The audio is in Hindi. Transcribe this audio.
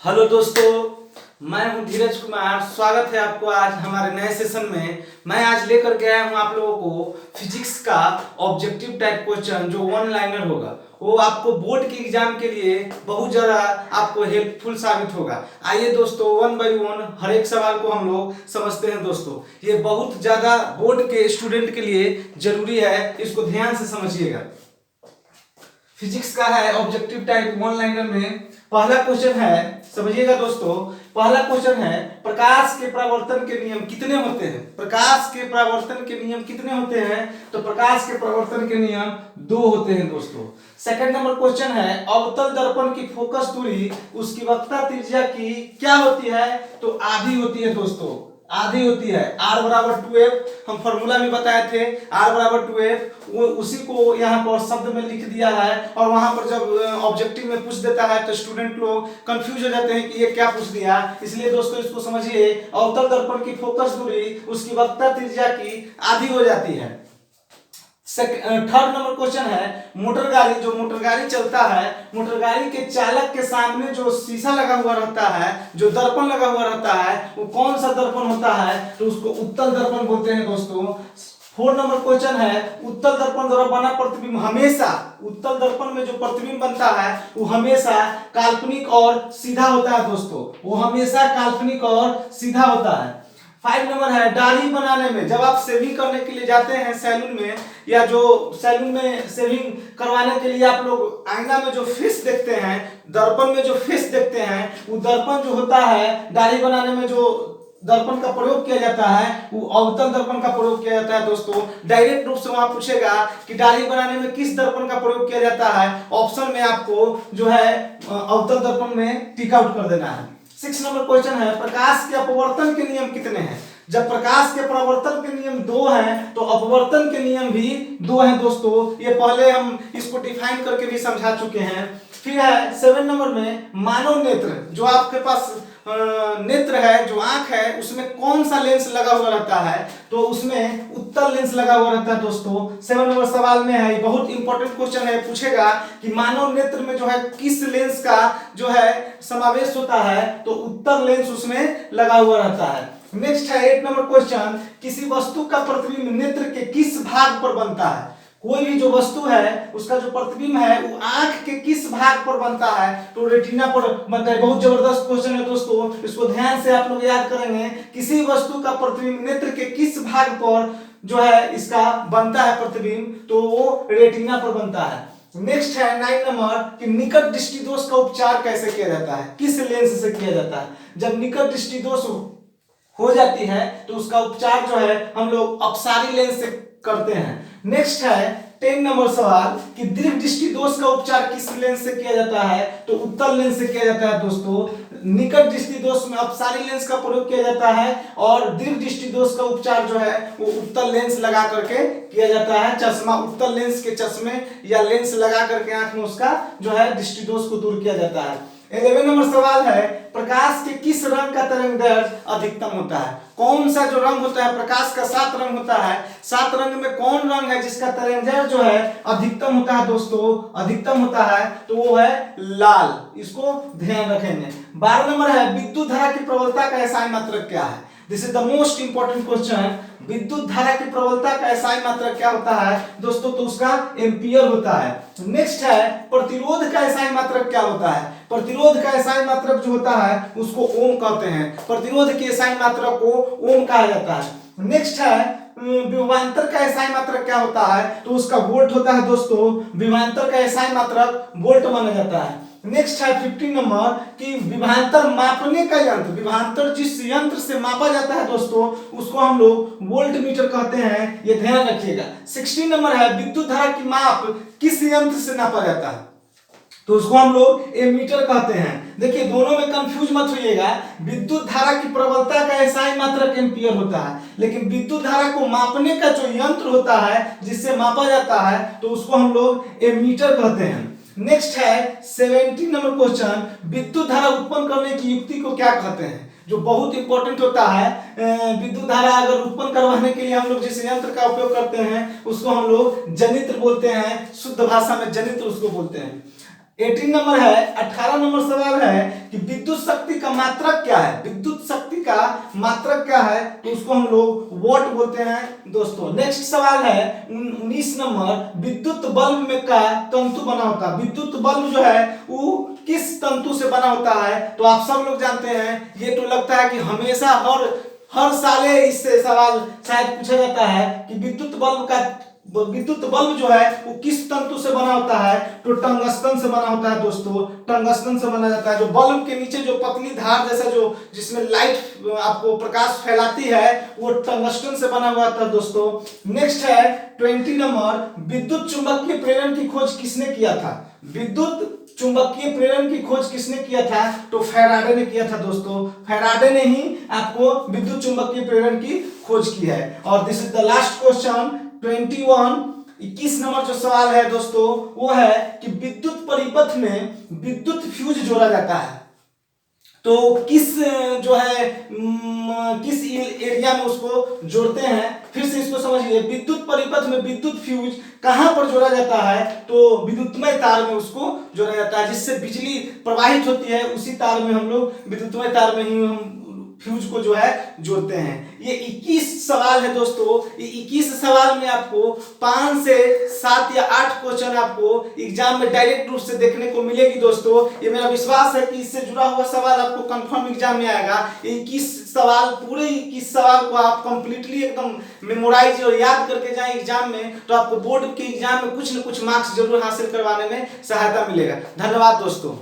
हेलो दोस्तों, मैं हूं धीरज कुमार। स्वागत है आपको आज हमारे नए सेशन में। मैं आज लेकर के आया हूं आप लोगों को फिजिक्स का ऑब्जेक्टिव टाइप क्वेश्चन जो वन लाइनर होगा। वो आपको बोर्ड के एग्जाम के लिए बहुत ज़्यादा आपको हेल्पफुल साबित होगा। आइए दोस्तों, वन बाय वन हर एक सवाल को हम लोग समझते हैं। दोस्तों, ये बहुत ज़्यादा बोर्ड के स्टूडेंट के लिए जरूरी है, इसको ध्यान से समझिएगा। फिजिक्स का है ऑब्जेक्टिव टाइप वन लाइनर में पहला क्वेश्चन है, समझिएगा दोस्तों। पहला क्वेश्चन है, प्रकाश के परावर्तन के नियम कितने होते हैं? प्रकाश के परावर्तन के नियम कितने होते हैं? तो प्रकाश के परावर्तन के नियम 2 होते हैं दोस्तों। सेकंड नंबर क्वेश्चन है, अवतल दर्पण की फोकस दूरी उसकी वक्रता त्रिज्या की क्या होती है? तो आधी होती है दोस्तों, आधी होती है। R बराबर 2F हम फॉर्मूला में बताए थे, R बराबर 2F वो उसी को यहाँ पर शब्द में लिख दिया है। और वहां पर जब ऑब्जेक्टिव में पूछ देता है तो स्टूडेंट लोग कंफ्यूज हो जाते हैं कि ये क्या पूछ दिया। इसलिए दोस्तों इसको समझिए, अवतल दर्पण की फोकस दूरी उसकी वक्रता त्रिज्या की आधी हो जाती है। थर्ड नंबर क्वेश्चन है, मोटर गाड़ी, जो मोटर गाड़ी चलता है, मोटर गाड़ी के चालक के सामने जो शीशा लगा हुआ रहता है, जो दर्पण लगा हुआ रहता है, वो कौन सा दर्पण होता है? तो उसको उत्तल दर्पण बोलते हैं दोस्तों। फोर्थ नंबर क्वेश्चन है, उत्तल दर्पण द्वारा बना प्रतिबिंब हमेशा, उत्तल दर्पण में जो प्रतिबिंब बनता है वो हमेशा काल्पनिक और सीधा होता है दोस्तों, वो हमेशा काल्पनिक और सीधा होता है। 5 नंबर है, दाढ़ी बनाने में जब आप शेविंग करने के लिए जाते हैं सैलून में, या जो सैलून में शेविंग करवाने के लिए आप लोग आईना में जो फेस देखते हैं, दर्पण में जो फेस देखते हैं, वो दर्पण जो होता है, दाढ़ी बनाने में जो दर्पण का प्रयोग किया जाता है वो अवतल दर्पण का प्रयोग किया जाता है दोस्तों। डायरेक्ट रूप से वहां पूछेगा कि दाढ़ी बनाने में किस दर्पण का प्रयोग किया जाता है, ऑप्शन में आपको जो है अवतल दर्पण में टिक आउट कर देना है। 6 नंबर क्वेश्चन है, प्रकाश के अपवर्तन के नियम कितने हैं? जब प्रकाश के परावर्तन के नियम 2 हैं तो अपवर्तन के नियम भी 2 हैं दोस्तों। ये पहले हम इसको डिफाइन करके भी समझा चुके हैं। फिर है 7 नंबर में, मानव नेत्र, जो आपके पास नेत्र है, जो आंख है, उसमें कौन सा लेंस लगा हुआ रहता है? तो उसमें उत्तल लेंस लगा हुआ रहता है दोस्तों। 7 नंबर सवाल में है, बहुत इंपॉर्टेंट क्वेश्चन है, पूछेगा कि मानव नेत्र में जो है किस लेंस का जो है समावेश होता है? तो उत्तल लेंस उसमें लगा हुआ रहता है। नेक्स्ट है 8 नंबर क्वेश्चन, किसी वस्तु का प्रतिबिंब नेत्र के किस भाग पर बनता है? कोई भी जो वस्तु है उसका जो प्रतिबिंब है वो आंख के किस भाग पर बनता है? तो रेटिना पर बनता है। बहुत जबरदस्त क्वेश्चन है दोस्तों, इसको ध्यान से आप लोग याद करेंगे। किसी वस्तु का प्रतिबिंब नेत्र के किस भाग पर जो है इसका बनता है प्रतिबिंब? तो वो रेटिना पर बनता है। नेक्स्ट है 9 नंबर, कि निकट दृष्टि दोष का उपचार कैसे किया जाता है? किस लेंस से किया जाता है? जब निकट दृष्टि दोष हो जाती है तो उसका उपचार जो है हम लोग अपसारी लेंस से करते हैं। नेक्स्ट है 10 नंबर सवाल, कि दीर्घ दृष्टि दोष का उपचार किस लेंस से किया जाता है? तो उत्तल लेंस से किया जाता है दोस्तों। निकट दृष्टि दोष में अपसारी लेंस का प्रयोग किया जाता है, और दीर्घ दृष्टि दोष का उपचार जो है वो उत्तल लेंस लगा करके किया जाता है। चश्मा, उत्तल लेंस के चश्मे या लेंस लगा करके आंख में उसका जो है दृष्टि दोष को दूर किया जाता है। 11 नंबर सवाल है, प्रकाश के किस रंग का तरंगदैर्घ्य अधिकतम होता है? कौन सा जो रंग होता है, प्रकाश का 7 रंग होता है, 7 रंग में कौन रंग है जिसका तरंगदैर्घ्य जो है अधिकतम होता है दोस्तों? अधिकतम होता है तो वो है लाल, इसको ध्यान रखेंगे। 12 नंबर है, विद्युत धारा की प्रबलता का एसआई मात्रक क्या है? This is the most important question. विद्युत धारा की प्रबलता का एसआई मात्रक क्या होता है दोस्तों? तो उसका एम्पियर होता है। नेक्स्ट है, प्रतिरोध का एसआई मात्रक क्या होता है? प्रतिरोध का एसआई मात्रक जो होता है उसको ओम कहते हैं। प्रतिरोध के एसआई मात्रक को ओम कहा जाता है। नेक्स्ट है, विभवांतर का एसआई मात्रक क्या होता है? तो उसका वोल्ट होता है दोस्तों। विभवांतर का एसआई मात्रक वोल्ट माना जाता है। नेक्स्ट है 15 नंबर, कि विभवांतर मापने का यंत्र, विभवांतर जिस यंत्र से मापा जाता है दोस्तों उसको हम लोग वोल्ट मीटर कहते हैं, ये ध्यान रखिएगा। 16 नंबर है, विद्युत धारा की माप किस यंत्र से नापा जाता है? तो उसको हम लोग एमीटर कहते हैं। देखिए दोनों में कंफ्यूज मत होइएगा, विद्युत धारा की प्रबलता का एसआई मात्रक एम्पियर होता है, लेकिन विद्युत धारा को मापने का जो यंत्र होता है जिससे मापा जाता है तो उसको हम लोग एमीटर कहते हैं। नेक्स्ट है 17 नंबर क्वेश्चन, विद्युत धारा उत्पन्न करने की युक्ति को क्या कहते हैं? जो बहुत इंपॉर्टेंट होता है। विद्युत धारा अगर उत्पन्न करवाने के लिए हम लोग जिस यंत्र का उपयोग करते हैं उसको हम लोग जनित्र बोलते हैं, शुद्ध भाषा में जनित्र उसको बोलते हैं। 18 नंबर है, 18 नंबर सवाल है कि विद्युत शक्ति का मात्रक क्या है। विद्युत शक्ति का मात्रक क्या है, तो उसको हम लोग वॉट बोलते हैं दोस्तों। नेक्स्ट सवाल है 19 नंबर, विद्युत बल्ब में का तंतु बना होता है। विद्युत बल्ब जो है वो किस तंतु से बना होता है, तो आप सब लोग जानते हैं। ये तो लगता है कि हमेशा हर साले इससे सवाल शायद पूछा जाता है कि विद्युत बल्ब जो है वो किस तंतु से बना होता है, तो टंगस्टन से बना होता है दोस्तों। टंगस्टन से बना जाता है। जो बल्ब के नीचे जो पतली धार जैसा जो जिसमें लाइट आपको प्रकाश फैलाती है वो टंगस्टन से बना हुआ था दोस्तों। नेक्स्ट है 20 नंबर, विद्युत चुंबकीय प्रेरण की खोज किसने किया था। विद्युत चुंबकीय प्रेरण की खोज किसने किया था, तो फैराडे ने किया था दोस्तों। फैराडे ने ही आपको विद्युत चुंबकीय प्रेरण की खोज की है। और this is the last question 21 number जो सवाल है दोस्तों वो है कि विद्युत परिपथ में विद्युत फ्यूज जोड़ा जाता है, तो किस जो है किस एरिया में उसको जोड़ते हैं। फिर से इसको समझिए, विद्युत परिपथ में विद्युत फ्यूज कहां पर जोड़ा जाता है, तो विद्युतमय तार में उसको जोड़ा जाता है। जिससे बिजली प्रवाहित होती है उसी तार में हम लोग विद्युतमय तार में ही हम फ्यूज को जो है जोड़ते हैं। ये 21 सवाल है दोस्तों। ये 21 सवाल में आपको 5 से 7 या 8 क्वेश्चन आपको एग्जाम में डायरेक्ट रूप से देखने को मिलेगी दोस्तों। ये मेरा विश्वास है कि इससे जुड़ा हुआ सवाल आपको कंफर्म एग्जाम में आएगा। 21 सवाल, पूरे 21 सवाल को आप कंप्लीटली एकदम मेमोराइज और याद करके जाएं एग्जाम में, तो आपको बोर्ड के एग्जाम में कुछ न कुछ मार्क्स जरूर हासिल करवाने में सहायता मिलेगा। धन्यवाद दोस्तों।